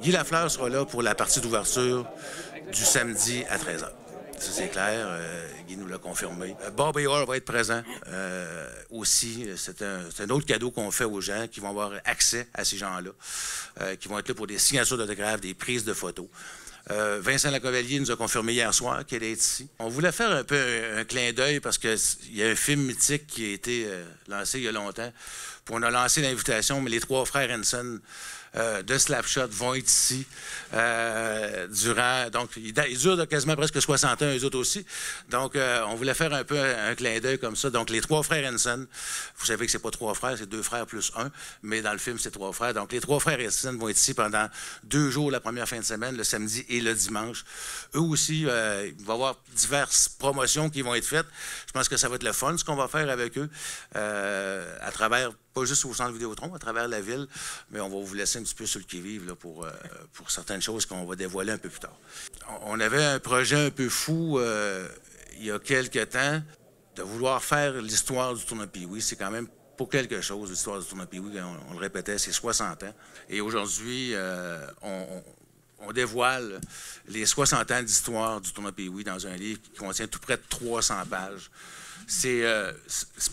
Guy Lafleur sera là pour la partie d'ouverture du samedi à 13h. Ça, c'est clair. Guy nous l'a confirmé. Bob Orr va être présent aussi. C'est un autre cadeau qu'on fait aux gens qui vont avoir accès à ces gens-là, qui vont être là pour des signatures d'autographes, des prises de photos. Vincent Lecavalier nous a confirmé hier soir qu'elle est ici. On voulait faire un peu un clin d'œil parce qu'il y a un film mythique qui a été lancé il y a longtemps. Puis on a lancé l'invitation, mais les trois frères Henson de Slapshot vont être ici durant... Donc, ils durent quasiment presque 60 ans, eux autres aussi. Donc, on voulait faire un peu un clin d'œil comme ça. Donc, les trois frères Henson, vous savez que c'est pas trois frères, c'est deux frères plus un, mais dans le film, c'est trois frères. Donc, les trois frères Henson vont être ici pendant 2 jours la première fin de semaine, le samedi et le dimanche. Eux aussi, il va y avoir diverses promotions qui vont être faites. Je pense que ça va être le fun, ce qu'on va faire avec eux, à travers... Pas juste au centre Vidéotron, à travers la ville, mais on va vous laisser un petit peu sur le qui-vive là, pour certaines choses qu'on va dévoiler un peu plus tard. On avait un projet un peu fou il y a quelques temps de vouloir faire l'histoire du tournoi Pee-Wee. C'est quand même pour quelque chose, l'histoire du tournoi Pee-Wee. On le répétait, c'est 60 ans. Et aujourd'hui, on dévoile les 60 ans d'histoire du tournoi Pee-Wee dans un livre qui contient tout près de 300 pages. C'est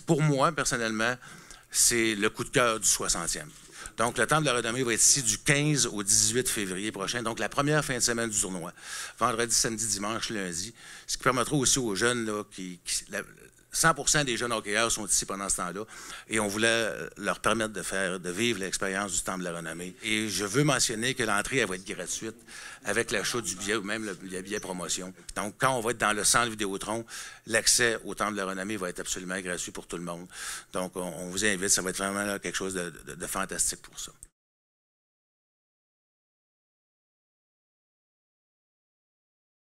pour moi, personnellement, c'est le coup de cœur du 60e. Donc, le Temple de la Renommée va être ici du 15 au 18 février prochain, donc la première fin de semaine du tournoi. Vendredi, samedi, dimanche, lundi. Ce qui permettra aussi aux jeunes, là, 100% des jeunes hockeyeurs sont ici pendant ce temps-là et on voulait leur permettre de vivre l'expérience du Temple de la Renommée. Et je veux mentionner que l'entrée, elle va être gratuite avec l'achat du billet ou même le billet promotion. Donc, quand on va être dans le centre Vidéotron, l'accès au Temple de la Renommée va être absolument gratuit pour tout le monde. Donc, on vous invite, ça va être vraiment là, quelque chose de fantastique pour ça.